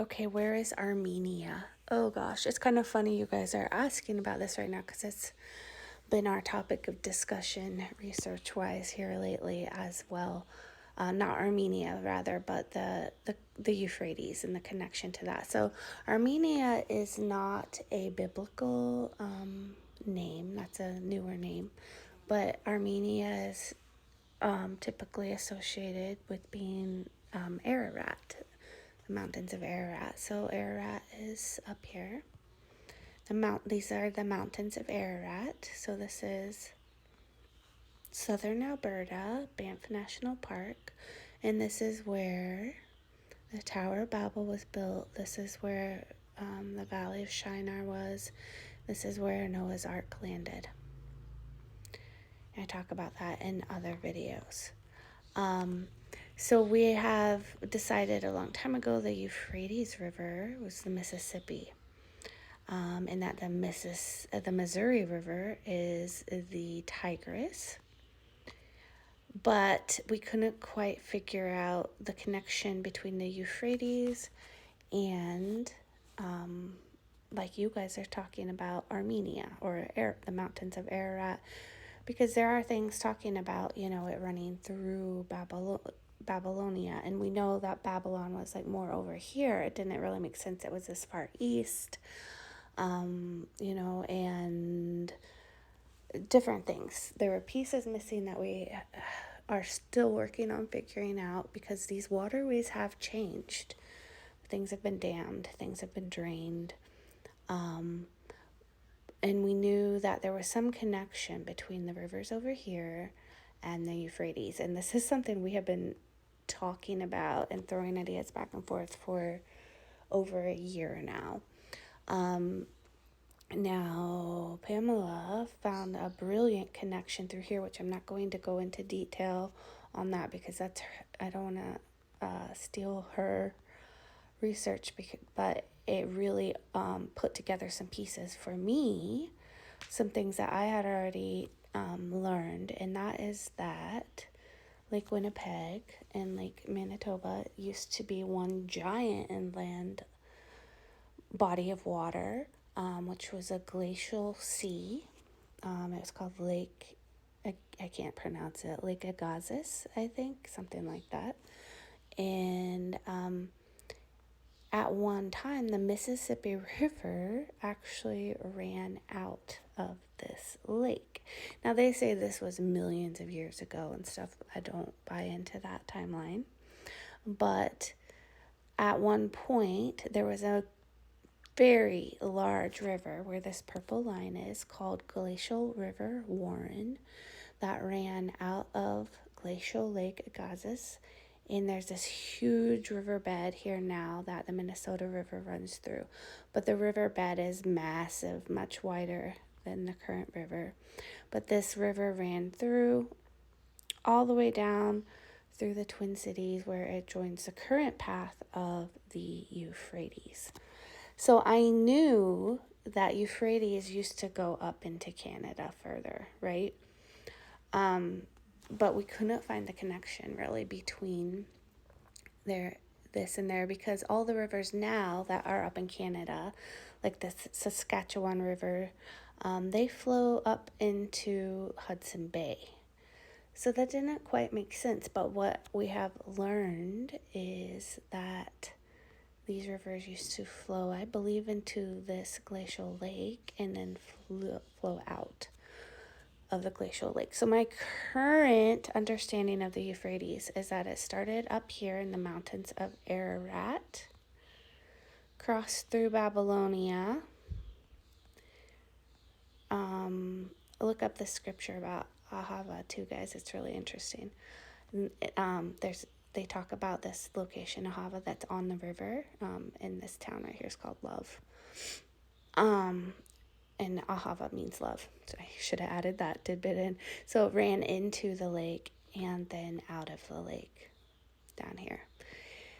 Okay, where is Armenia? Oh gosh, it's kind of funny you guys are asking about this right now because it's been our topic of discussion research wise here lately as well. Not Armenia, rather, but the Euphrates and the connection to that. So, Armenia is not a biblical name, that's a newer name, but Armenia is typically associated with being Ararat, the mountains of Ararat. So Ararat is up here. These are the mountains of Ararat. So this is southern Alberta, Banff National Park, and this is where the Tower of Babel was built. This is where the Valley of Shinar was. This is where Noah's Ark landed. I talk about that in other videos. So we have decided a long time ago the Euphrates River was the Mississippi, and that the Missouri River is the Tigris. But we couldn't quite figure out the connection between the Euphrates and, like you guys are talking about, Armenia or the mountains of Ararat, because there are things talking about, it running through Babylonia, and we know that Babylon was like more over here. It didn't really make sense. It was this far east, and different things. There were pieces missing that we are still working on figuring out because these waterways have changed. Things have been dammed, things have been drained. And we knew that there was some connection between the rivers over here and the Euphrates. And this is something we have been talking about and throwing ideas back and forth for over a year now. Now, Pamela found a brilliant connection through here, which I'm not going to go into detail on that because I don't want to steal her research, but it really put together some pieces for me, some things that I had already learned, and that is that Lake Winnipeg and Lake Manitoba used to be one giant inland body of water, which was a glacial sea. It was called Lake, I can't pronounce it, Lake Agassiz, I think, something like that. And at one time, the Mississippi River actually ran out of this lake. Now, they say this was millions of years ago and stuff. I don't buy into that timeline. But at one point, there was a very large river where this purple line is called Glacial River Warren that ran out of Glacial Lake Agassiz. And there's this huge riverbed here now that the Minnesota River runs through. But the riverbed is massive, much wider than the current river. But this river ran through all the way down through the Twin Cities where it joins the current path of the Euphrates. So I knew that Euphrates used to go up into Canada further, right? But we couldn't find the connection really between this and there because all the rivers now that are up in Canada, like the Saskatchewan River, they flow up into Hudson Bay. So that didn't quite make sense, but what we have learned is that these rivers used to flow, I believe, into this glacial lake and then flow out of the glacial lake. So my current understanding of the Euphrates is that it started up here in the mountains of Ararat, crossed through Babylonia. Look up the scripture about Ahava too, guys. It's really interesting. They talk about this location, Ahava, that's on the river. In this town right here is called Love. And Ahava means love. So I should have added that tidbit in. So it ran into the lake and then out of the lake down here.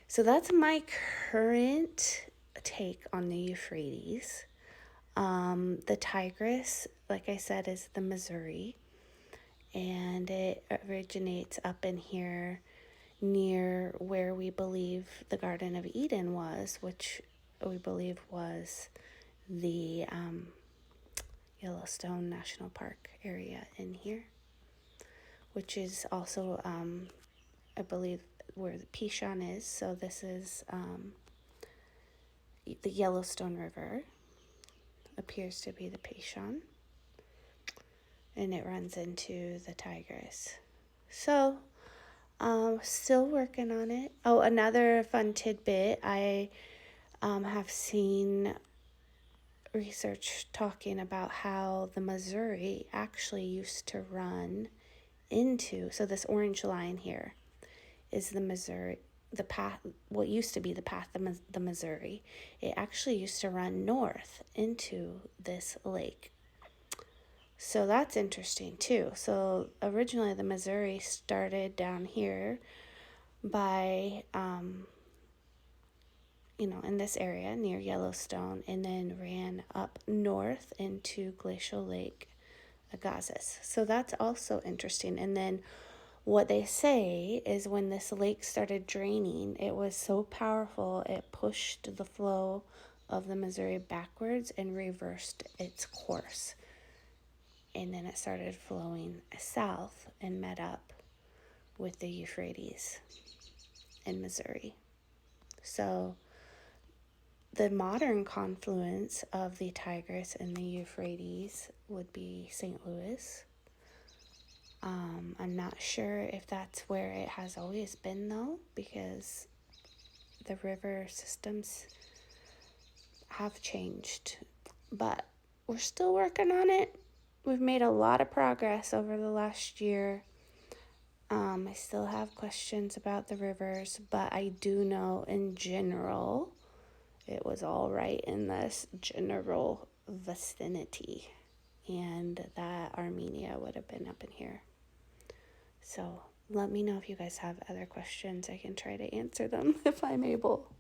So that's my current take on the Euphrates. The Tigris, like I said, is the Missouri. And it originates up in here near where we believe the Garden of Eden was, which we believe was the Yellowstone National Park area in here, which is also, I believe, where the Pishon is. So this is the Yellowstone River, appears to be the Pishon, and it runs into the Tigris. So, still working on it. Oh, another fun tidbit, I have seen research talking about how the Missouri actually used to run into, so this orange line here is the Missouri, the path, what used to be the path of the Missouri. It actually used to run north into this lake. So that's interesting too. So originally the Missouri started down here by, in this area near Yellowstone, and then ran up north into Glacial Lake Agassiz. So that's also interesting. And then what they say is when this lake started draining, it was so powerful, it pushed the flow of the Missouri backwards and reversed its course. And then it started flowing south and met up with the Euphrates in Missouri. So the modern confluence of the Tigris and the Euphrates would be St. Louis. I'm not sure if that's where it has always been, though, because the river systems have changed. But we're still working on it. We've made a lot of progress over the last year. I still have questions about the rivers, but I do know in general it was all right in this general vicinity, and that Armenia would have been up in here. So let me know if you guys have other questions. I can try to answer them if I'm able.